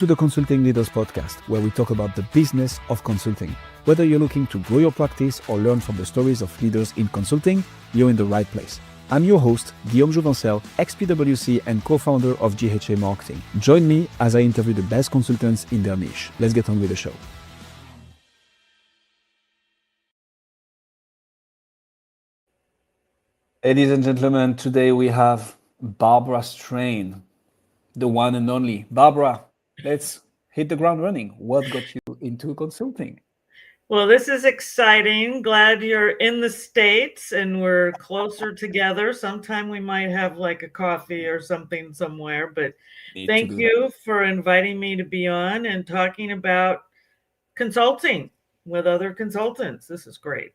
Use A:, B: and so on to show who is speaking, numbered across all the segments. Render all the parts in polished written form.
A: to the Consulting Leaders Podcast, where we talk about the business of consulting. Whether you're looking to grow your practice or learn from the stories of leaders in consulting, you're in the right place. I'm your host, Guillaume Jouvencel, ex-PwC and co-founder of GHA Marketing. Join me as I interview the best consultants in their niche. Let's get on with the show. Ladies and gentlemen, today we have Barbara Strain, the one and only. Barbara, let's hit the ground running. What got you into consulting?
B: Well, this is exciting. Glad you're in the States and we're closer together. Sometime we might have like a coffee or something somewhere, but thank you for inviting me to be on and talking about consulting with other consultants. This is great.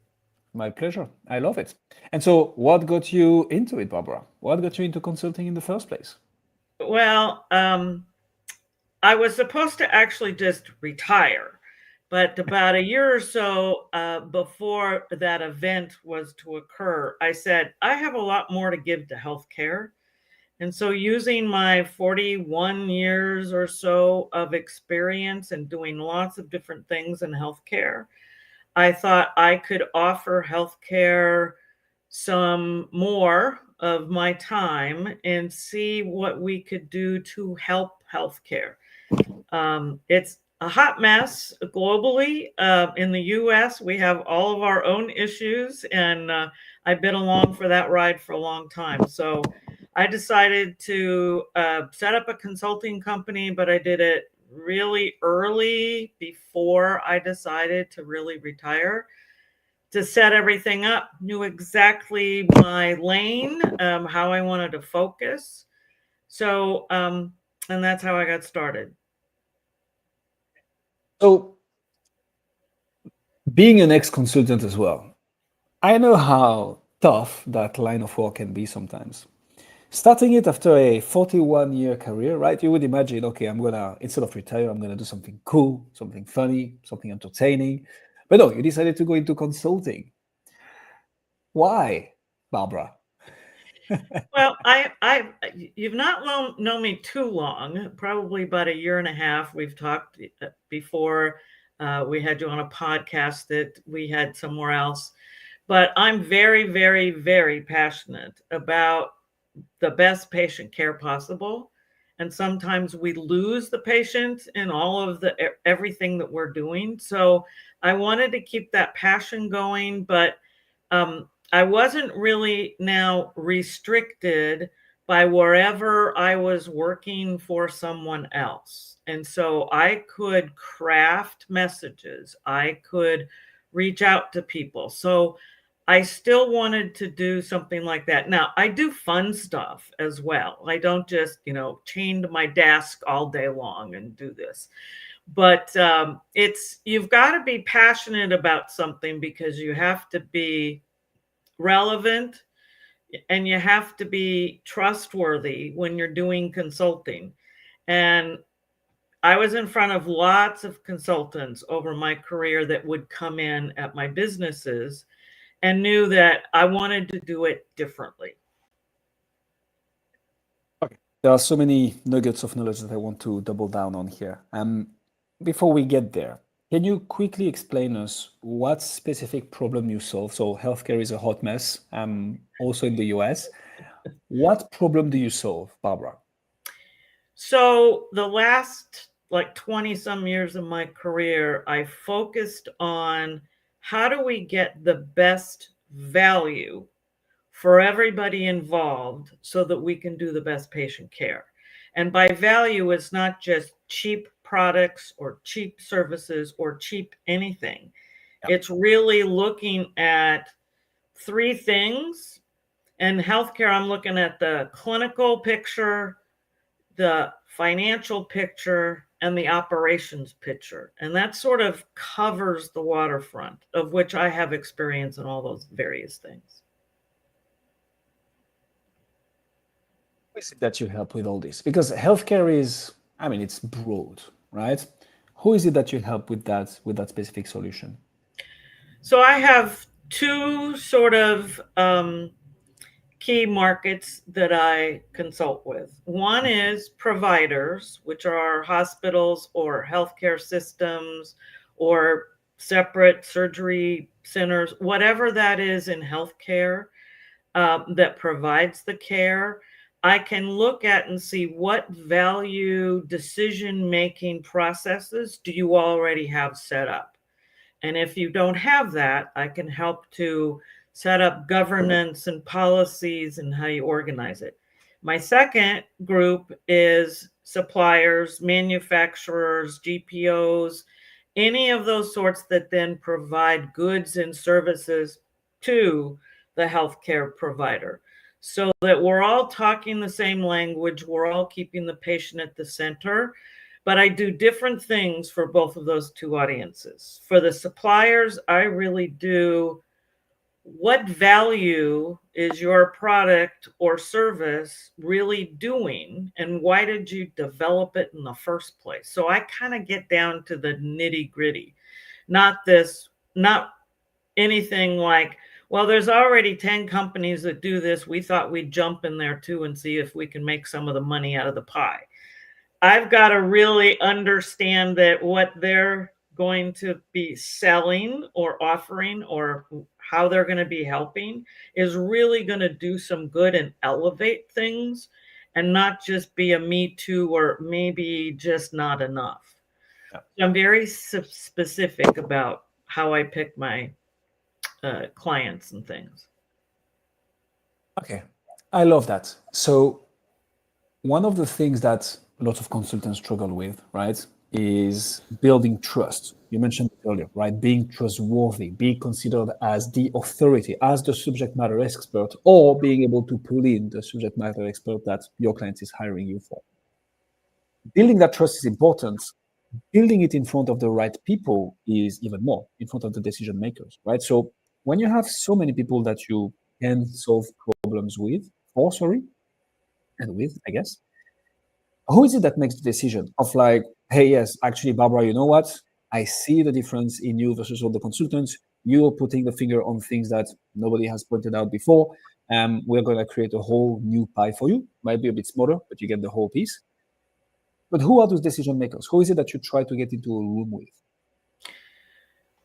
A: My pleasure. I love it. And so what got you into it, Barbara? What got you into consulting in the first place?
B: Well, I was supposed to actually just retire, but about a year or so before that event was to occur, I said, I have a lot more to give to healthcare. And so using my 41 years or so of experience and doing lots of different things in healthcare, I thought I could offer healthcare some more of my time and see what we could do to help healthcare. It's a hot mess globally. In the US, we have all of our own issues, and I've been along for that ride for a long time. So I decided to set up a consulting company, but I did it really early before I decided to really retire, to set everything up, knew exactly my lane, how I wanted to focus. So, and that's how I got started.
A: So, being an ex-consultant as well, I know how tough that line of work can be sometimes. Starting it after a 41-year career, right? You would imagine, okay, I'm gonna, instead of retire, I'm gonna do something cool, something funny, something entertaining. But no, you decided to go into consulting. Why, Barbara?
B: Well, you've not known me too long, probably about a year and a half. We've talked before. We had you on a podcast that we had somewhere else. But I'm very, very, very passionate about the best patient care possible. And sometimes we lose the patient in all of everything that we're doing. So I wanted to keep that passion going, but I wasn't really now restricted by wherever I was working for someone else. And so I could craft messages. I could reach out to people. So I still wanted to do something like that. Now, I do fun stuff as well. I don't just, chain to my desk all day long and do this. But you've got to be passionate about something because you have to be relevant and you have to be trustworthy when you're doing consulting. And I was in front of lots of consultants over my career that would come in at my businesses and knew that I wanted to do it differently.
A: Okay. There are so many nuggets of knowledge that I want to double down on here. Before we get there, can you quickly explain us what specific problem you solve? So healthcare is a hot mess, also in the US. What problem do you solve, Barbara?
B: So the last 20 some years of my career, I focused on how do we get the best value for everybody involved so that we can do the best patient care. And by value, it's not just cheap products or cheap services or cheap anything. Yep. It's really looking at three things. In healthcare, I'm looking at the clinical picture, the financial picture, and the operations picture. And that sort of covers the waterfront, of which I have experience in all those various things.
A: How is it that you help with all this? Because healthcare is, it's broad, right? Who is it that you help with that specific solution?
B: So I have two sort of key markets that I consult with. One is providers, which are hospitals or healthcare systems or separate surgery centers, whatever that is in healthcare that provides the care. I can look at and see what value decision-making processes do you already have set up. And if you don't have that, I can help to set up governance and policies and how you organize it. My second group is suppliers, manufacturers, GPOs, any of those sorts that then provide goods and services to the healthcare provider so that we're all talking the same language, we're all keeping the patient at the center. But I do different things for both of those two audiences. For the suppliers, I really do what value is your product or service really doing, and why did you develop it in the first place? So I kind of get down to the nitty gritty, not anything like, well, there's already 10 companies that do this. We thought we'd jump in there too and see if we can make some of the money out of the pie. I've got to really understand that what they're going to be selling or offering or how they're going to be helping is really going to do some good and elevate things and not just be a me too or maybe just not enough. Yeah. I'm very specific about how I pick my clients and things.
A: Okay, I love that. So one of the things that lots of consultants struggle with, right, is building trust. You mentioned it earlier, right? Being trustworthy, being considered as the authority, as the subject matter expert, or being able to pull in the subject matter expert that your client is hiring you for. Building that trust is important. Building it in front of the right people is even more, in front of the decision makers, right? So when you have so many people that you can solve problems with, I guess, who is it that makes the decision of like, hey, yes, actually, Barbara, you know what? I see the difference in you versus all the consultants. You're putting the finger on things that nobody has pointed out before. We're going to create a whole new pie for you. Might be a bit smaller, but you get the whole piece. But who are those decision makers? Who is it that you try to get into a room with?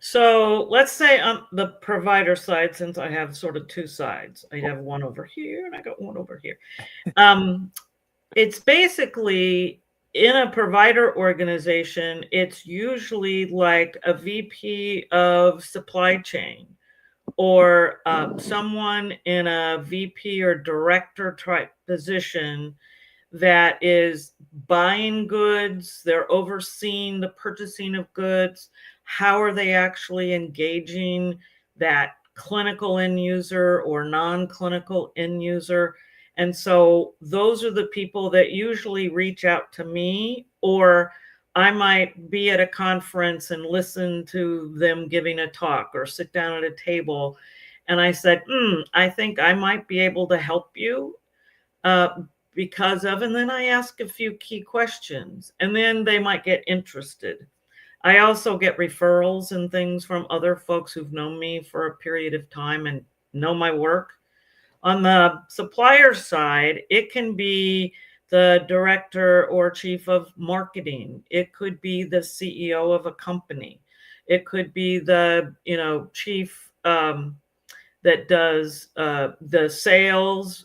B: So let's say on the provider side, since I have sort of two sides, I have one over here and I got one over here. It's basically in a provider organization, it's usually like a VP of supply chain or someone in a VP or director type position that is buying goods, they're overseeing the purchasing of goods. How are they actually engaging that clinical end user or non-clinical end user? And so those are the people that usually reach out to me, or I might be at a conference and listen to them giving a talk or sit down at a table. And I said, I think I might be able to help you because of, and then I ask a few key questions and then they might get interested. I also get referrals and things from other folks who've known me for a period of time and know my work. On the supplier side, it can be the director or chief of marketing. It could be the CEO of a company. It could be the chief that does the sales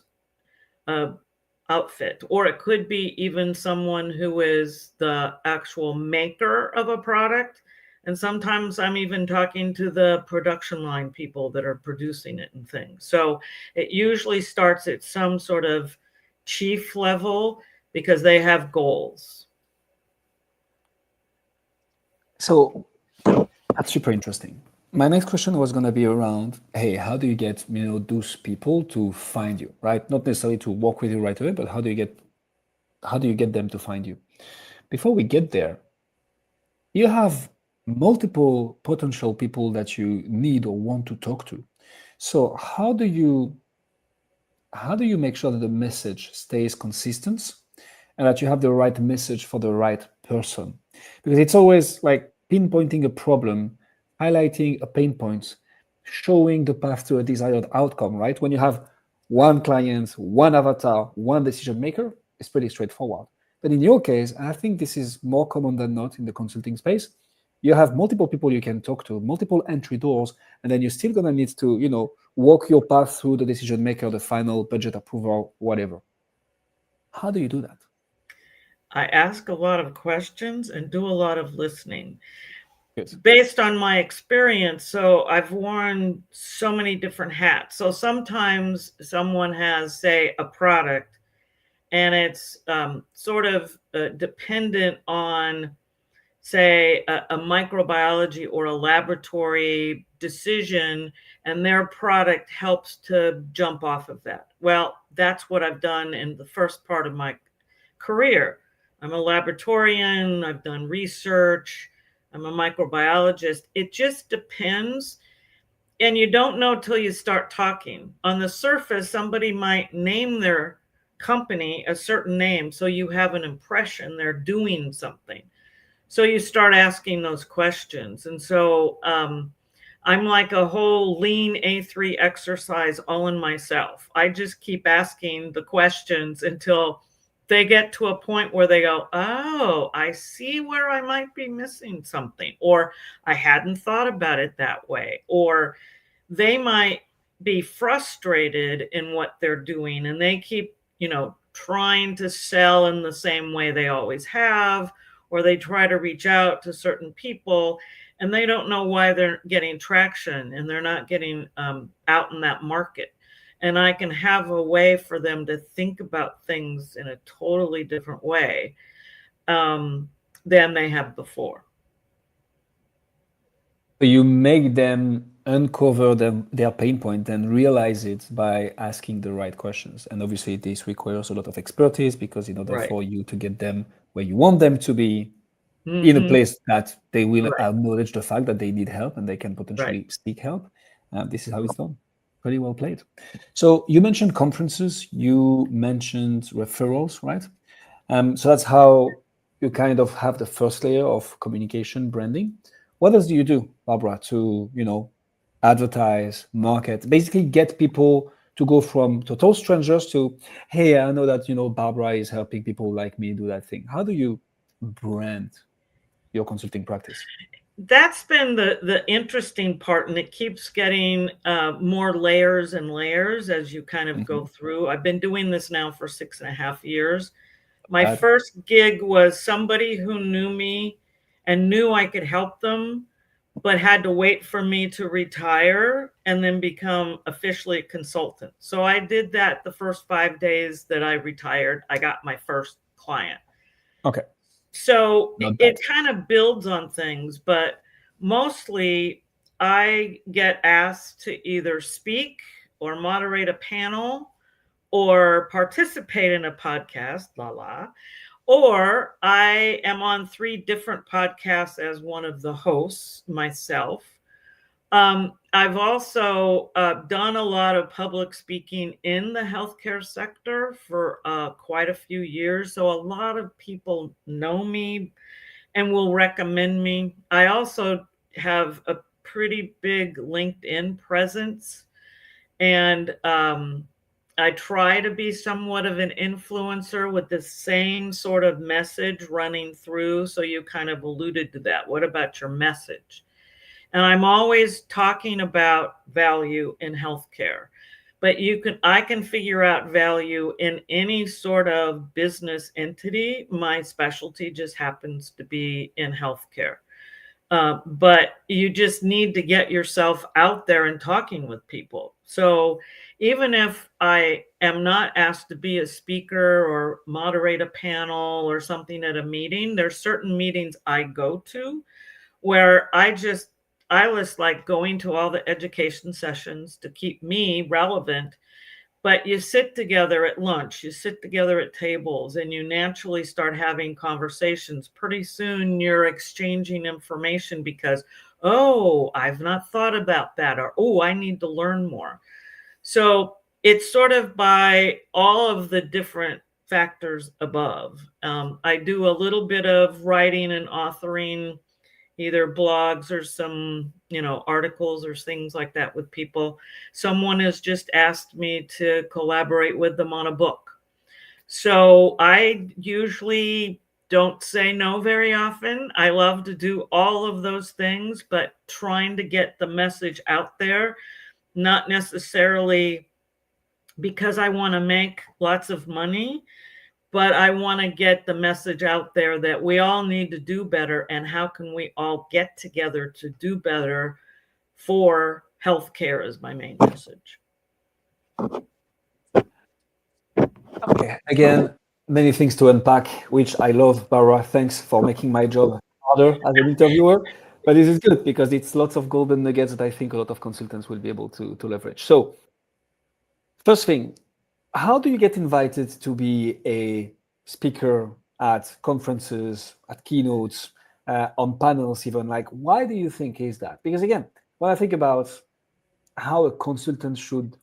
B: outfit, or it could be even someone who is the actual maker of a product. And sometimes I'm even talking to the production line people that are producing it and things. So it usually starts at some sort of chief level because they have goals.
A: So that's super interesting. My next question was going to be around, hey, how do you get those people to find you, right? Not necessarily to work with you right away, but how do you get them to find you? Before we get there, you have multiple potential people that you need or want to talk to. So how do you make sure that the message stays consistent and that you have the right message for the right person? Because it's always like pinpointing a problem, highlighting a pain point, showing the path to a desired outcome, right? When you have one client, one avatar, one decision maker, it's pretty straightforward. But in your case, and I think this is more common than not in the consulting space, you have multiple people you can talk to, multiple entry doors, and then you're still gonna need to, walk your path through the decision maker, the final budget approval, whatever. How do you do that?
B: I ask a lot of questions and do a lot of listening.
A: Good.
B: Based on my experience, so I've worn so many different hats. So sometimes someone has, say, a product, and it's sort of dependent on, say, a microbiology or a laboratory decision, and their product helps to jump off of that. Well, that's what I've done in the first part of my career. I'm a laboratorian, I've done research, I'm a microbiologist. It just depends. And you don't know till you start talking. On the surface, somebody might name their company a certain name, so you have an impression they're doing something. So you start asking those questions. And so I'm like a whole lean A3 exercise all in myself. I just keep asking the questions until they get to a point where they go, oh, I see where I might be missing something, or I hadn't thought about it that way, or they might be frustrated in what they're doing and they keep, trying to sell in the same way they always have, or they try to reach out to certain people and they don't know why they're getting traction and they're not getting out in that market. And I can have a way for them to think about things in a totally different way than they have before.
A: So you make them uncover their pain point and realize it by asking the right questions. And obviously, this requires a lot of expertise because in order
B: Right.
A: for you to get them where you want them to be, in a
B: Mm-hmm.
A: place that they will
B: Right.
A: acknowledge the fact that they need help and they can potentially
B: Right.
A: seek help. This is how it's done. Pretty well played. So you mentioned conferences, you mentioned referrals, right? So that's how you kind of have the first layer of communication branding. What else do you do, Barbara, to advertise, market, basically get people to go from total strangers to, hey, I know that Barbara is helping people like me do that thing. How do you brand your consulting practice?
B: That's been the interesting part, and it keeps getting more layers and layers as you kind of go through. I've been doing this now for 6.5 years. My first gig was somebody who knew me and knew I could help them, but had to wait for me to retire and then become officially a consultant. So I did that the first 5 days that I retired. I got my first client.
A: Okay.
B: So it kind of builds on things, but mostly I get asked to either speak or moderate a panel or participate in a podcast, or I am on 3 different podcasts as one of the hosts myself. I've also done a lot of public speaking in the healthcare sector for quite a few years. So a lot of people know me and will recommend me. I also have a pretty big LinkedIn presence. And I try to be somewhat of an influencer with the same sort of message running through. So you kind of alluded to that. What about your message? And I'm always talking about value in healthcare, but I can figure out value in any sort of business entity. My specialty just happens to be in healthcare. But you just need to get yourself out there and talking with people. So even if I am not asked to be a speaker or moderate a panel or something at a meeting, there's certain meetings I go to where I was like going to all the education sessions to keep me relevant. But you sit together at lunch, you sit together at tables, and you naturally start having conversations. Pretty soon you're exchanging information because, oh, I've not thought about that, or, oh, I need to learn more. So it's sort of by all of the different factors above. I do a little bit of writing and authoring either blogs or some, articles or things like that with people. Someone has just asked me to collaborate with them on a book. So I usually don't say no very often. I love to do all of those things, but trying to get the message out there, not necessarily because I want to make lots of money, but I want to get the message out there that we all need to do better, and how can we all get together to do better for healthcare is my main message.
A: Okay, again, many things to unpack, which I love, Barbara. Thanks for making my job harder as an interviewer. But this is good because it's lots of golden nuggets that I think a lot of consultants will be able to leverage. So, first thing, how do you get invited to be a speaker at conferences, at keynotes, on panels, even? Like, why do you think is that? Because again, when I think about how a consultant should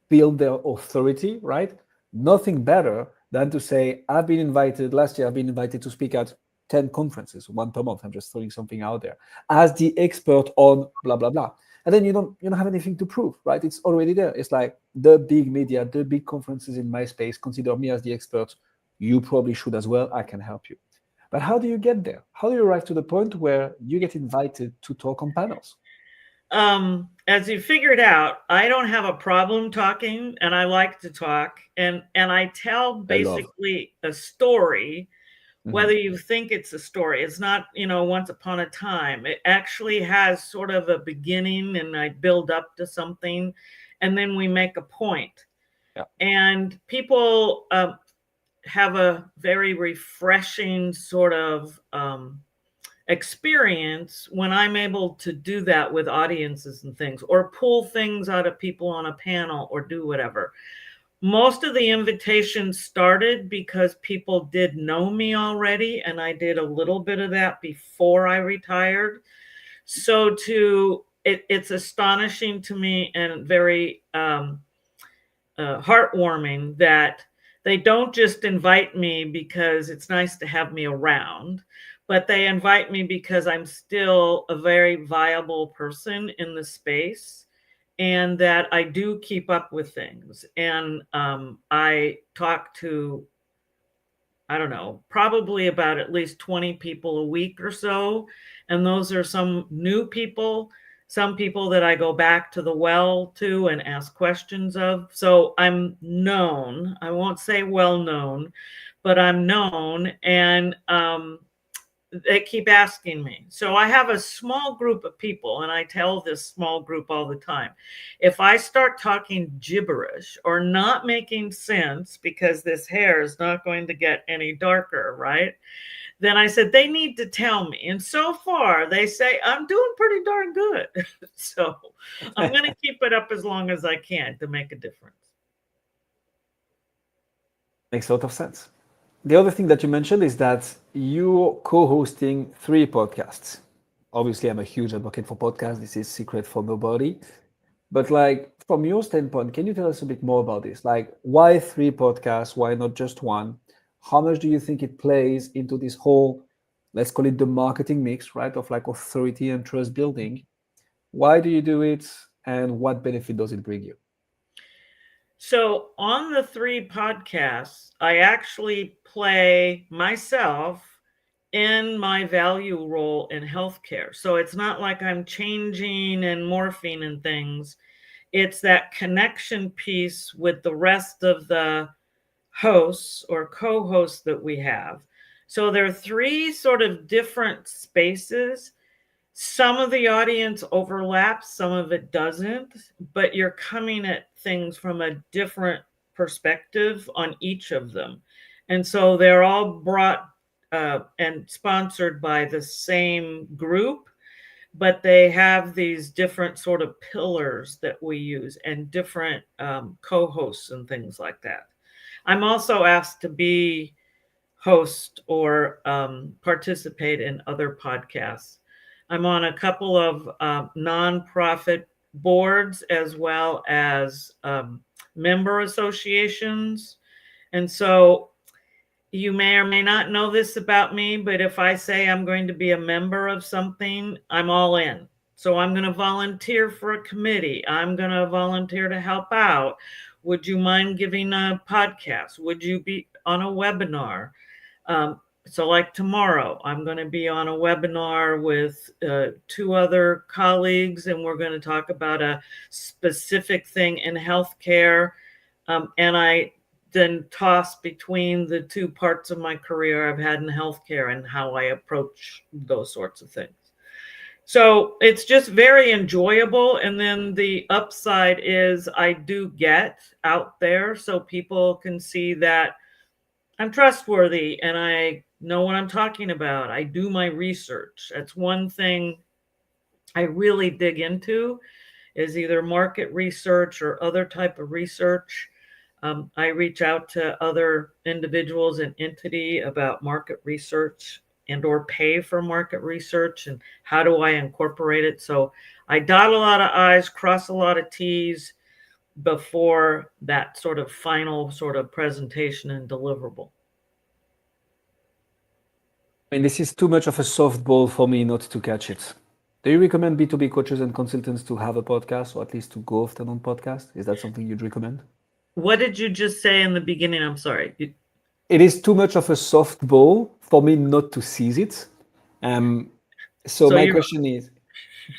A: build their authority, right? Nothing better than to say, last year, I've been invited to speak at 10 conferences, one per month. I'm just throwing something out there as the expert on blah, blah, blah. And then you don't have anything to prove, right? It's already there. It's like the big media, the big conferences in my space consider me as the expert. You probably should as well. I can help you. But how do you get there? How do you arrive to the point where you get invited to talk on panels?
B: As you figured out, I don't have a problem talking, and I like to talk, and I tell basically a story, whether you think it's a story. It's not, once upon a time. It actually has sort of a beginning, and I build up to something, and then we make a point.
A: Yeah.
B: And people have a very refreshing sort of experience when I'm able to do that with audiences and things, or pull things out of people on a panel, or do whatever. Most of the invitations started because people did know me already, and I did a little bit of that before I retired. So it's astonishing to me and very heartwarming that they don't just invite me because it's nice to have me around, but they invite me because I'm still a very viable person in the space, and that I do keep up with things. And I talk to, I don't know, probably about at least 20 people a week or so. And those are some new people, some people that I go back to the well to and ask questions of. So I'm known. I won't say well known, but I'm known. And they keep asking me. So I have a small group of people, and I tell this small group all the time, if I start talking gibberish or not making sense because this hair is not going to get any darker, right? Then I said, they need to tell me. And so far they say, I'm doing pretty darn good. So I'm going to keep it up as long as I can to make a difference.
A: Makes a lot of sense. The other thing that you mentioned is that you're co-hosting 3 podcasts. Obviously, I'm a huge advocate for podcasts. This is secret for nobody. But like, from your standpoint, can you tell us a bit more about this? Like, why 3 podcasts? Why not just one? How much do you think it plays into this whole, let's call it the marketing mix, right? Of like authority and trust building. Why do you do it? And what benefit does it bring you?
B: So on the 3 podcasts, I actually play myself in my value role in healthcare. So it's not like I'm changing and morphing and things. It's that connection piece with the rest of the hosts or co-hosts that we have. So there are 3 sort of different spaces. Some of the audience overlaps, some of it doesn't, but you're coming at things from a different perspective on each of them. And so they're all brought and sponsored by the same group, but they have these different sort of pillars that we use, and different co-hosts and things like that. I'm also asked to be host or participate in other podcasts. I'm on a couple of nonprofit boards, as well as member associations. And so you may or may not know this about me, but if I say I'm going to be a member of something, I'm all in. So I'm going to volunteer for a committee. I'm going to volunteer to help out. Would you mind giving a podcast? Would you be on a webinar? So like tomorrow, I'm going to be on a webinar with 2 other colleagues, and we're going to talk about a specific thing in healthcare. And I then toss between the 2 parts of my career I've had in healthcare and how I approach those sorts of things. So it's just very enjoyable. And then the upside is I do get out there so people can see that I'm trustworthy and I know what I'm talking about. I do my research. That's one thing I really dig into, is either market research or other type of research. I reach out to other individuals and entity about market research and or pay for market research, and how do I incorporate it. So I dot a lot of I's, cross a lot of T's before that sort of final sort of presentation and deliverable.
A: I mean, this is too much of a softball for me not to catch it. Do you recommend B2B coaches and consultants to have a podcast, or at least to go often on podcast? Is that something you'd recommend?
B: What did you just say in the beginning? I'm sorry.
A: It is too much of a softball for me not to seize it. So my question is,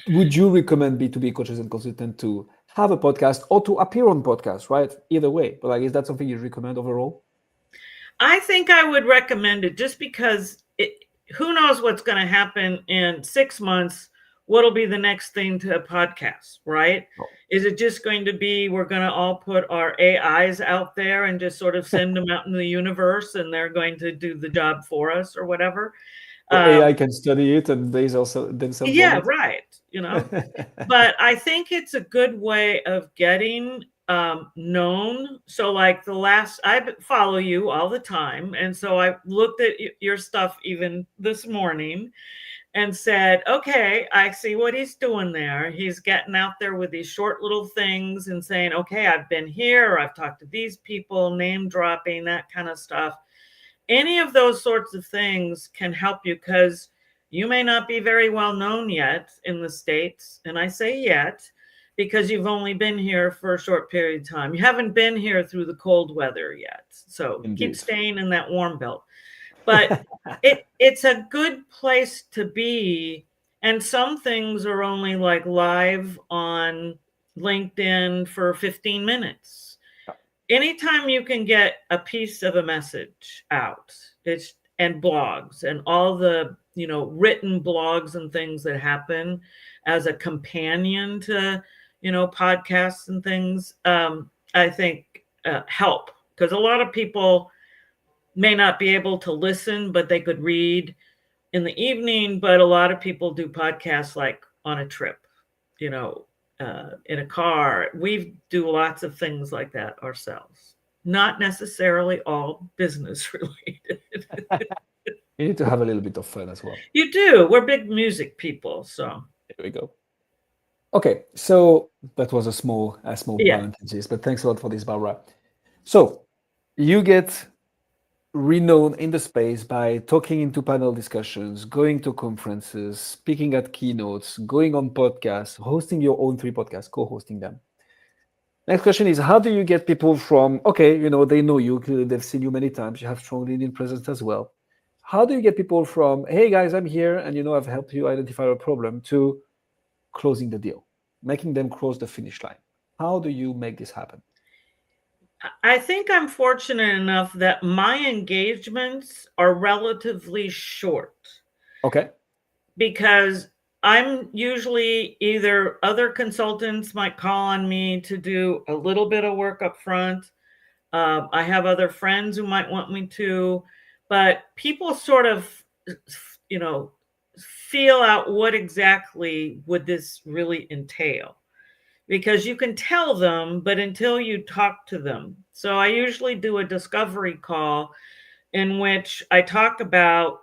A: would you recommend B2B coaches and consultants to have a podcast or to appear on podcasts, right? Either way. But like, is that something you'd recommend overall?
B: I think I would recommend it just because who knows what's going to happen in 6 months. What'll be the next thing to a podcast, right? Oh. Is it just going to be we're going to all put our AIs out there and just sort of send them out in the universe and they're going to do the job for us or whatever?
A: AI can study it and they also themselves.
B: Yeah, right. You know, but I think it's a good way of getting known. So like I follow you all the time. And so I looked at your stuff even this morning and said, okay, I see what he's doing there. He's getting out there with these short little things and saying, okay, I've been here, or I've talked to these people, name dropping, that kind of stuff. Any of those sorts of things can help you, because you may not be very well known yet in the States. And I say yet, because you've only been here for a short period of time. You haven't been here through the cold weather yet. So Indeed. Keep staying in that warm belt. But it's a good place to be. And some things are only like live on LinkedIn for 15 minutes. Anytime you can get a piece of a message out, and blogs and all the, written blogs and things that happen as a companion to, podcasts and things, I think help. Because a lot of people may not be able to listen, but they could read in the evening. But a lot of people do podcasts like on a trip, in a car. We do lots of things like that ourselves. Not necessarily all business related.
A: You need to have a little bit of fun as well.
B: You do. We're big music people, so.
A: There we go. Okay, so that was a small parenthesis, but thanks a lot for this, Barbara. So you get renowned in the space by talking into panel discussions, going to conferences, speaking at keynotes, going on podcasts, hosting your own 3 podcasts, co-hosting them. Next question is, how do you get people from, okay, they know you, they've seen you many times, you have strong LinkedIn presence as well. How do you get people from, hey guys, I'm here and I've helped you identify a problem, to closing the deal, making them cross the finish line? How do you make this happen?
B: I think I'm fortunate enough that my engagements are relatively short.
A: Okay.
B: Because I'm usually either other consultants might call on me to do a little bit of work up front. I have other friends who might want me to, but people sort of, feel out what exactly would this really entail. Because you can tell them, but until you talk to them. So I usually do a discovery call in which I talk about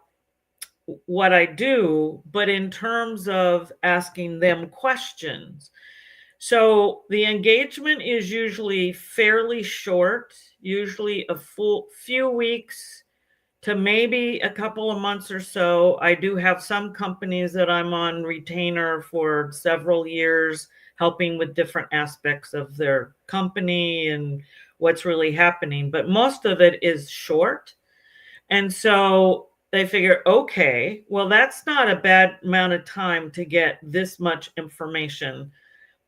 B: what I do, but in terms of asking them questions. So the engagement is usually fairly short, usually a full few weeks to maybe a couple of months or so. I do have some companies that I'm on retainer for several years, helping with different aspects of their company and what's really happening. But most of it is short. And so they figure, okay, well, that's not a bad amount of time to get this much information.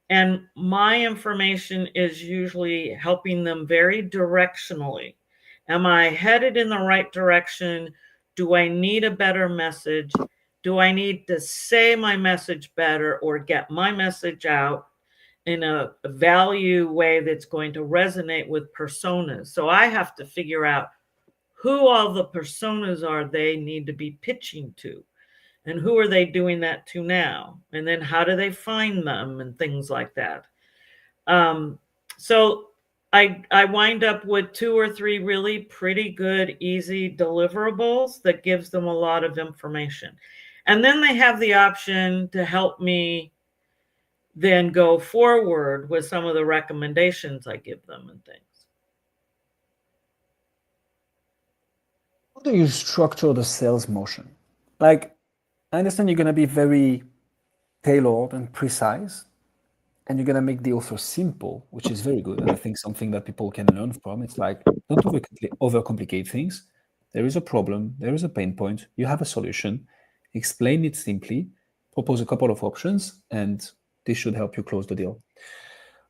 B: And my information is usually helping them very directionally. Am I headed in the right direction? Do I need a better message? Do I need to say my message better or get my message out in a value way that's going to resonate with personas? So I have to figure out who all the personas are they need to be pitching to, and who are they doing that to now, and then how do they find them and things like that. So I wind up with 2 or 3 really pretty good, easy deliverables that gives them a lot of information. And then they have the option to help me then go forward with some of the recommendations I give them and things.
A: How do you structure the sales motion? Like, I understand you're going to be very tailored and precise, and you're going to make the offer simple, which is very good. And I think something that people can learn from. It's like, don't overcomplicate things. There is a problem, there is a pain point, you have a solution, explain it simply, propose a couple of options, and this should help you close the deal.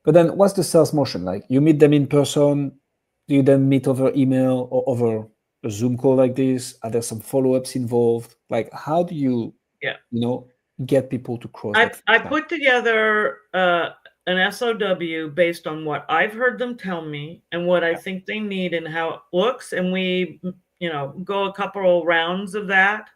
A: But then what's the sales motion like? You meet them in person, do you then meet over email or over a Zoom call like this? Are there some follow-ups involved? Like, how do you, get people to cross that?
B: I put together an SOW based on what I've heard them tell me and what I think they need and how it looks. And we, go a couple rounds of that.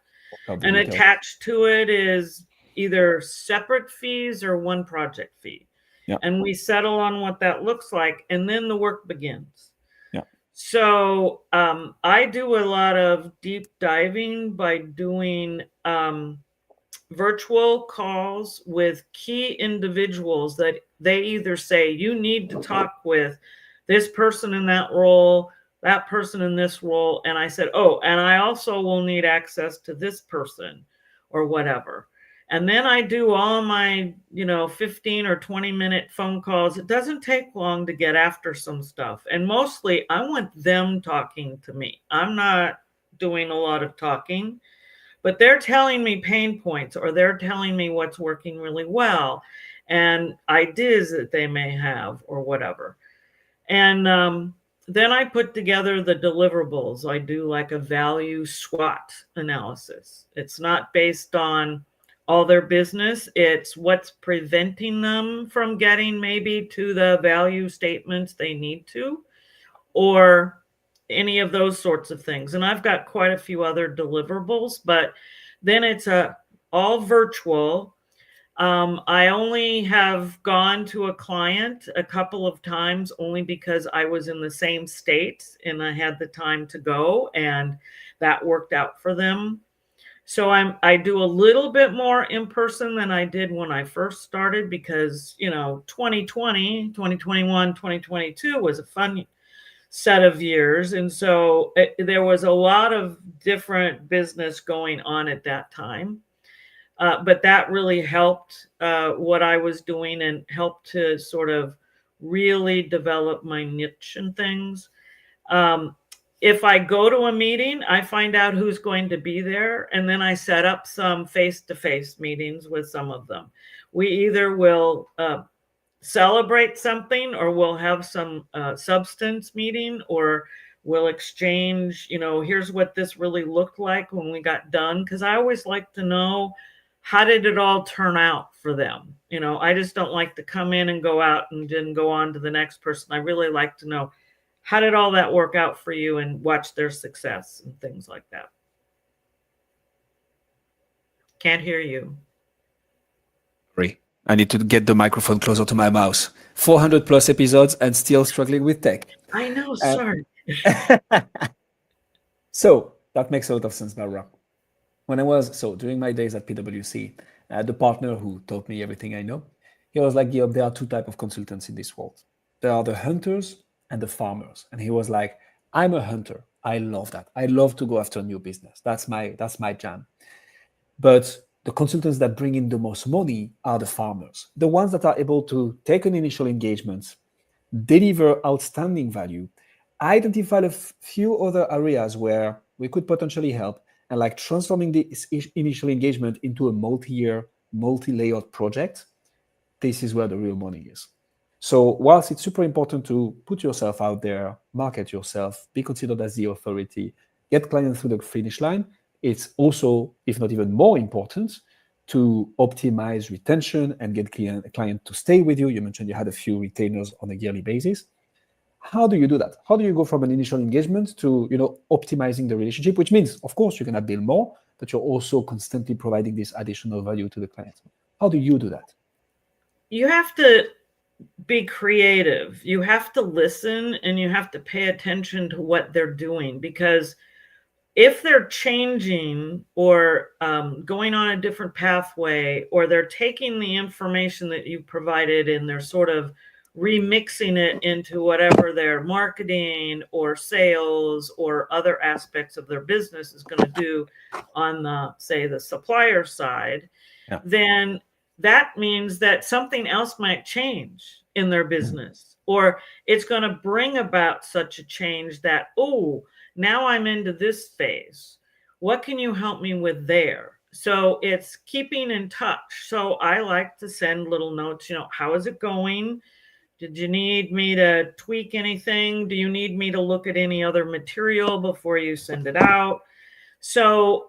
B: And attached to it is either separate fees or one project fee.
A: Yeah.
B: And we settle on what that looks like, and then the work begins.
A: Yeah.
B: So I do a lot of deep diving by doing virtual calls with key individuals that they either say, you need to talk with this person in that role, that person in this role. And I said, oh, and I also will need access to this person or whatever. And then I do all my, 15 or 20-minute phone calls. It doesn't take long to get after some stuff. And mostly I want them talking to me. I'm not doing a lot of talking, but they're telling me pain points, or they're telling me what's working really well and ideas that they may have or whatever. And then I put together the deliverables. I do like a value SWOT analysis. It's not based on all their business. It's what's preventing them from getting maybe to the value statements they need to, or any of those sorts of things. And I've got quite a few other deliverables, but then it's all virtual. I only have gone to a client a couple of times only because I was in the same state and I had the time to go, and that worked out for them. So I do a little bit more in person than I did when I first started, because 2020, 2021, 2022 was a fun set of years, and so there was a lot of different business going on at that time. But that really helped what I was doing and helped to sort of really develop my niche and things. If I go to a meeting, I find out who's going to be there, and then I set up some face-to-face meetings with some of them. We either will celebrate something, or we'll have some substance meeting, or we'll exchange, here's what this really looked like when we got done. Because I always like to know, how did it all turn out for them? I just don't like to come in and go out and then go on to the next person. I really like to know, how did all that work out for you, and watch their success and things like that. Can't hear you.
A: Sorry. I need to get the microphone closer to my mouth. 400 plus episodes and still struggling with tech.
B: I know, sorry.
A: So that makes a lot of sense, Barbara. During my days at PwC, the partner who taught me everything I know, he was like, there are 2 types of consultants in this world. There are the hunters and the farmers. And he was like, I'm a hunter. I love that. I love to go after new business. That's my jam. But the consultants that bring in the most money are the farmers, the ones that are able to take an initial engagement, deliver outstanding value, identify a few other areas where we could potentially help, and like transforming this initial engagement into a multi-year, multi-layered project. This is where the real money is. So whilst it's super important to put yourself out there, market yourself, be considered as the authority, get clients through the finish line, it's also, if not even more important, to optimize retention and get client to stay with you. You mentioned you had a few retainers on a yearly basis. How do you do that? How do you go from an initial engagement to optimizing the relationship, which means, of course, you're going to bill more, but you're also constantly providing this additional value to the client. How do you do that?
B: You have to be creative. You have to listen and you have to pay attention to what they're doing, because if they're changing or going on a different pathway, or they're taking the information that you provided and they're sort of remixing it into whatever their marketing or sales or other aspects of their business is going to do on the supplier side,
A: Yeah.
B: then that means that something else might change in their business, or it's going to bring about such a change that, oh, now I'm into this phase. What can you help me with there? So it's keeping in touch. So I like to send little notes, how is it going? Did you need me to tweak anything? Do you need me to look at any other material before you send it out? So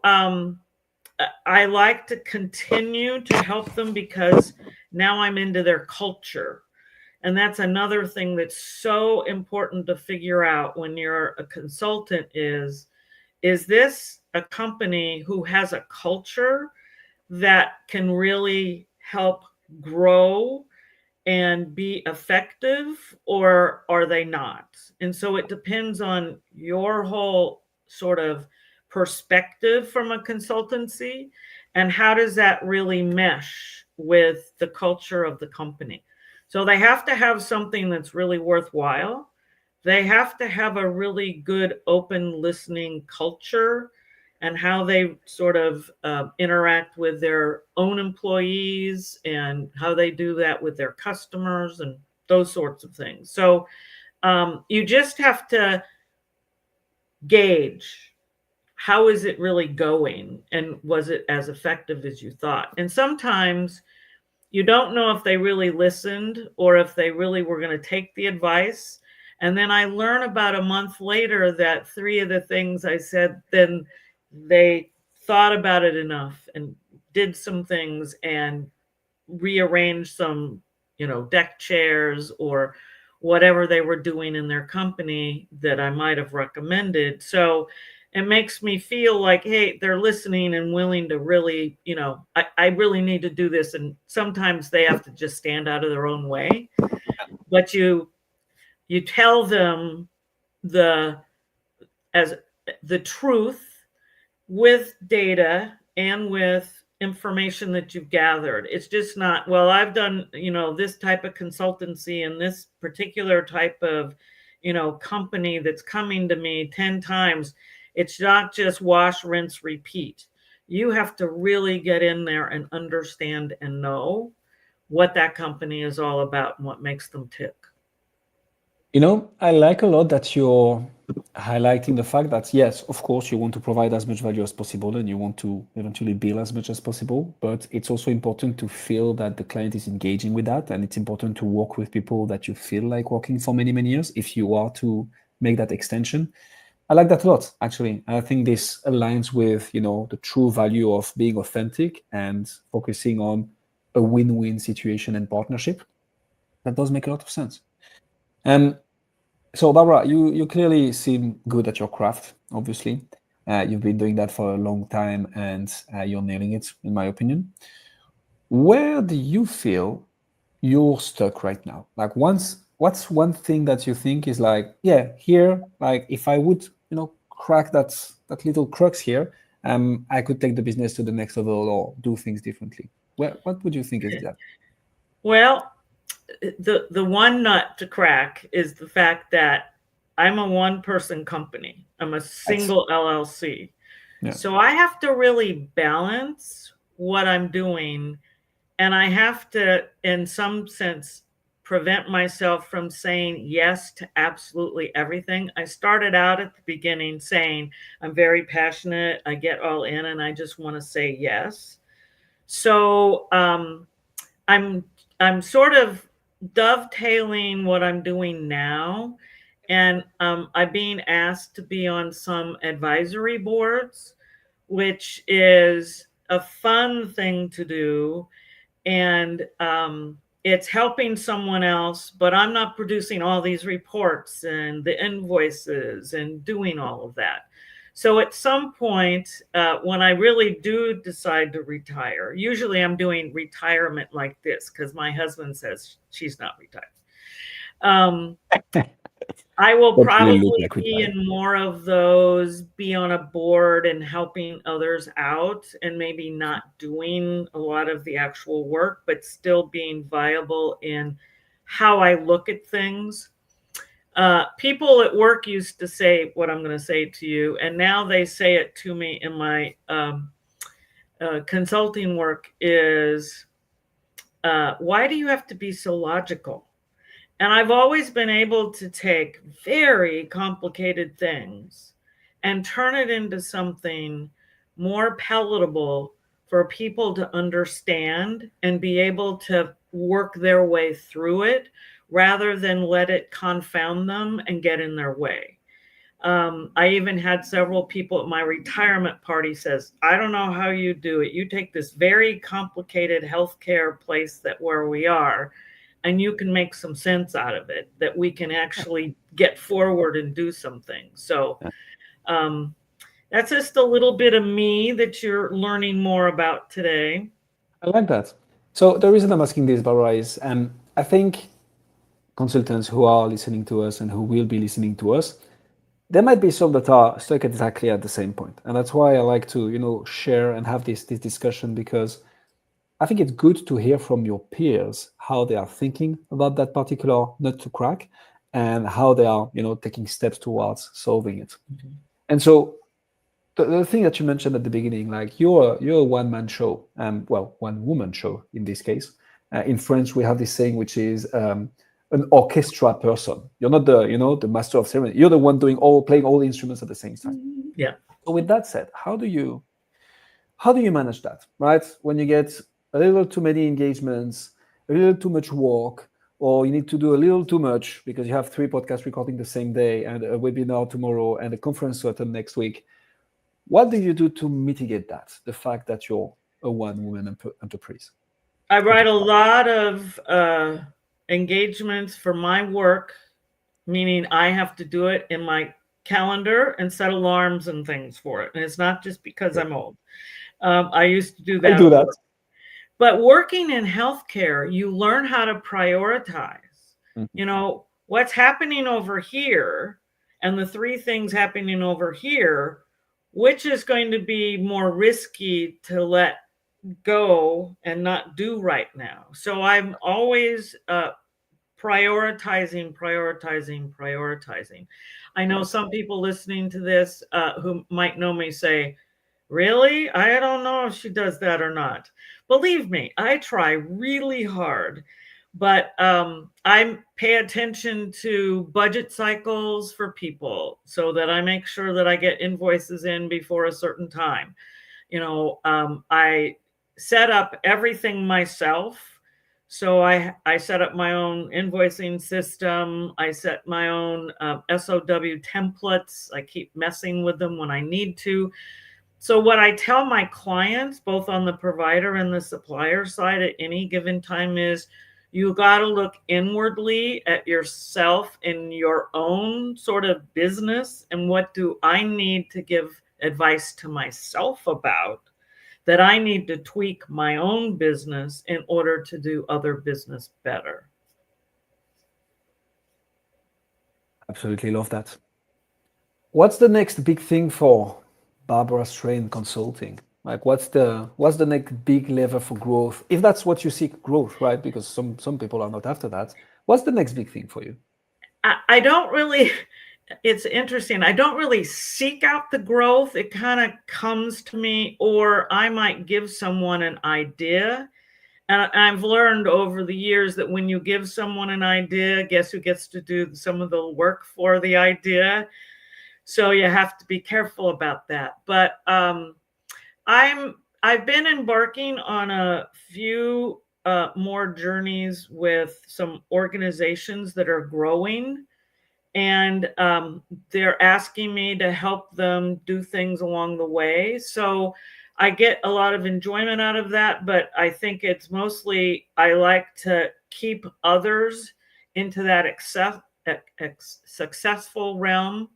B: I like to continue to help them, because now I'm into their culture. And that's another thing that's so important to figure out when you're a consultant is this a company who has a culture that can really help grow and be effective, or are they not? And so it depends on your whole sort of perspective from a consultancy, and how does that really mesh with the culture of the company. So they have to have something that's really worthwhile. They have to have a really good open listening culture, and how they sort of interact with their own employees, and how they do that with their customers, and those sorts of things. So you just have to gauge, how is it really going, and was it as effective as you thought? And sometimes you don't know if they really listened, or if they really were going to take the advice. And then I learn about a month later that 3 of the things I said, then they thought about it enough and did some things and rearranged some, deck chairs or whatever they were doing in their company that I might have recommended. So it makes me feel like, hey, they're listening and willing to really, I really need to do this. And sometimes they have to just stand out of their own way. But you tell them the truth with data and with information that you've gathered. It's just not, well, I've done, this type of consultancy and this particular type of, company that's coming to me 10 times. It's not just wash, rinse, repeat. You have to really get in there and understand and know what that company is all about and what makes them tick.
A: I like a lot that you're highlighting the fact that, yes, of course, you want to provide as much value as possible and you want to eventually bill as much as possible. But it's also important to feel that the client is engaging with that. And it's important to work with people that you feel like working for many, many years if you are to make that extension. I like that a lot, actually. I think this aligns with, the true value of being authentic and focusing on a win-win situation and partnership. That does make a lot of sense. So Barbara, you clearly seem good at your craft, obviously. You've been doing that for a long time and you're nailing it, in my opinion. Where do you feel you're stuck right now? Like what's one thing that you think is like, yeah, here, like if I would, crack that little crux here, I could take the business to the next level or do things differently. What would you think is that?
B: Well, the one nut to crack is the fact that I'm a one-person company. I'm a
A: Right.
B: single LLC.
A: Yeah.
B: So I have to really balance what I'm doing, and I have to, in some sense, prevent myself from saying yes to absolutely everything. I started out at the beginning saying, I'm very passionate, I get all in, and I just want to say yes. So I'm I'm sort of dovetailing what I'm doing now, and I'm being asked to be on some advisory boards, which is a fun thing to do, and it's helping someone else, but I'm not producing all these reports and the invoices and doing all of that. So at some point, when I really do decide to retire, usually I'm doing retirement like this because my husband says she's not retired. Um, I will
A: Don't really look
B: probably
A: like
B: be
A: retired.
B: in more of those, be on a board and helping others out, and maybe not doing a lot of the actual work, but still being viable in how I look at things. People at work used to say what I'm going to say to you, and now they say it to me in my consulting work is, why do you have to be so logical? And I've always been able to take very complicated things and turn it into something more palatable for people to understand and be able to work their way through it rather than let it confound them and get in their way. I even had several people at my retirement party says, I don't know how you do it. You take this very complicated healthcare place that where we are, and you can make some sense out of it that we can actually get forward and do some things. So
A: Yeah.
B: um, that's just a little bit of me that you're learning more about today.
A: I like that. So the reason I'm asking this, Barbara, is I think consultants who are listening to us and who will be listening to us, there might be some that are stuck exactly at the same point. And that's why I like to, share and have this discussion, because I think it's good to hear from your peers how they are thinking about that particular nut to crack and how they are, taking steps towards solving it.
B: Mm-hmm.
A: And so the thing that you mentioned at the beginning, like you're a one-man show, well, one-woman show in this case. In French, we have this saying, which is an orchestra person. You're not the master of ceremony. You're the one playing all the instruments at the same time.
B: Yeah.
A: So with that said, how do you manage that, right? When you get a little too many engagements, a little too much work, or you need to do a little too much because you have 3 podcasts recording the same day and a webinar tomorrow and a conference to attend next week. What do you do to mitigate that, the fact that you're a one-woman enterprise?
B: I write a lot of engagements for my work, meaning I have to do it in my calendar and set alarms and things for it. And it's not just because I'm old. I used to do
A: I
B: that.
A: do that.
B: But working in healthcare, you learn how to prioritize.
A: Mm-hmm.
B: What's happening over here and the 3 things happening over here, which is going to be more risky to let go and not do right now. So I'm always prioritizing. I know some people listening to this who might know me say, really? I don't know if she does that or not. Believe me, I try really hard, but I pay attention to budget cycles for people so that I make sure that I get invoices in before a certain time. I set up everything myself. So I set up my own invoicing system. I set my own SOW templates. I keep messing with them when I need to. So what I tell my clients, both on the provider and the supplier side at any given time, is you got to look inwardly at yourself in your own sort of business. And what do I need to give advice to myself about that I need to tweak my own business in order to do other business better?
A: Absolutely love that. What's the next big thing for Barbara Strain Consulting? Like, what's the next big lever for growth? If that's what you seek, growth, right? Because some people are not after that. What's the next big thing for you?
B: I don't really it's interesting. I don't really seek out the growth. It kind of comes to me, or I might give someone an idea. And I've learned over the years that when you give someone an idea, guess who gets to do some of the work for the idea? So you have to be careful about that. But I've been embarking on a few more journeys with some organizations that are growing, and they're asking me to help them do things along the way. So I get a lot of enjoyment out of that, but I think it's mostly I like to keep others into that successful realm.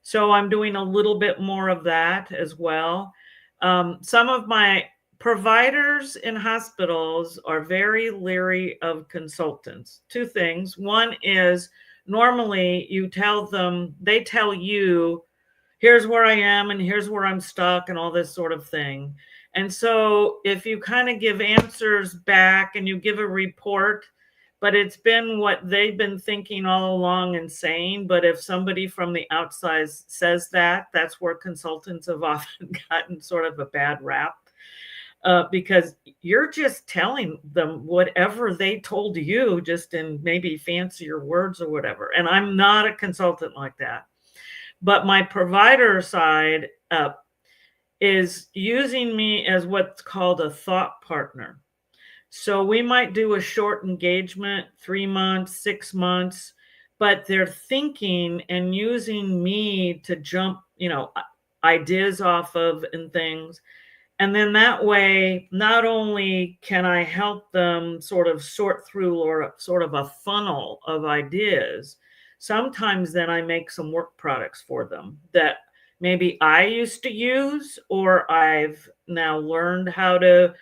B: So I'm doing a little bit more of that as well. Some of my providers in hospitals are very leery of consultants. Two things. One is normally you tell them, they tell you, here's where I am and here's where I'm stuck and all this sort of thing. And so if you kind of give answers back and you give a report, but it's been what they've been thinking all along and saying, but if somebody from the outside says that, that's where consultants have often gotten sort of a bad rap. Because you're just telling them whatever they told you, just in maybe fancier words or whatever. And I'm not a consultant like that. But my provider side is using me as what's called a thought partner. So we might do a short engagement, 3 months, 6 months, but they're thinking and using me to jump, ideas off of and things. And then that way, not only can I help them sort of sort through or sort of a funnel of ideas, sometimes then I make some work products for them that maybe I used to use, or I've now learned how to,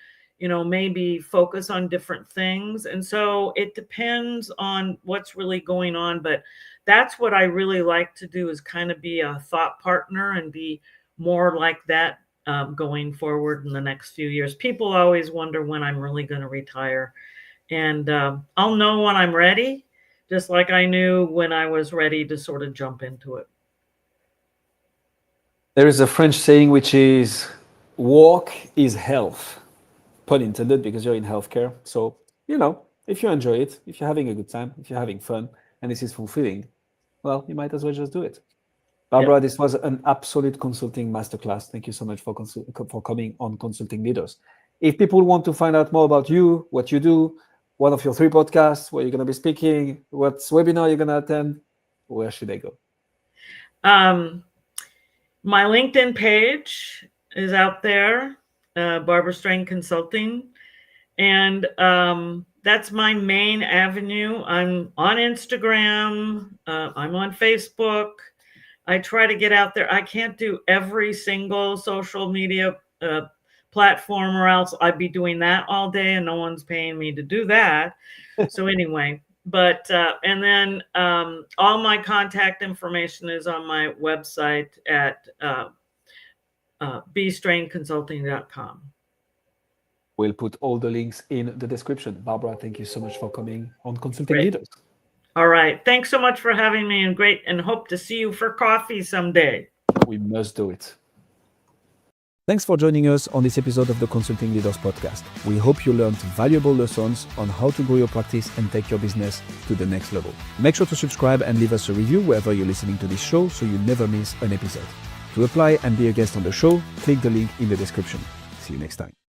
B: maybe focus on different things. And so it depends on what's really going on. But that's what I really like to do, is kind of be a thought partner and be more like that going forward in the next few years. People always wonder when I'm really going to retire. And I'll know when I'm ready, just like I knew when I was ready to sort of jump into it.
A: There is a French saying which is, work is health. Pun intended, because you're in healthcare. So, if you enjoy it, if you're having a good time, if you're having fun, and this is fulfilling, well, you might as well just do it. Barbara, This was an absolute consulting masterclass. Thank you so much for coming on Consulting Leaders. If people want to find out more about you, what you do, one of your 3 podcasts, where you're going to be speaking, what webinar you're going to attend, where should they go?
B: My LinkedIn page is out there, Barbara Strain Consulting. And that's my main avenue. I'm on Instagram. I'm on Facebook. I try to get out there. I can't do every single social media platform, or else I'd be doing that all day, and no one's paying me to do that. So anyway, but and then all my contact information is on my website at bstrainconsulting.com.
A: We'll put all the links in the description. Barbara, thank you so much for coming on Consulting Leaders.
B: All right. Thanks so much for having me, and hope to see you for coffee someday.
A: We must do it. Thanks for joining us on this episode of the Consulting Leaders podcast. We hope you learned valuable lessons on how to grow your practice and take your business to the next level. Make sure to subscribe and leave us a review wherever you're listening to this show, so you never miss an episode. To apply and be a guest on the show, click the link in the description. See you next time.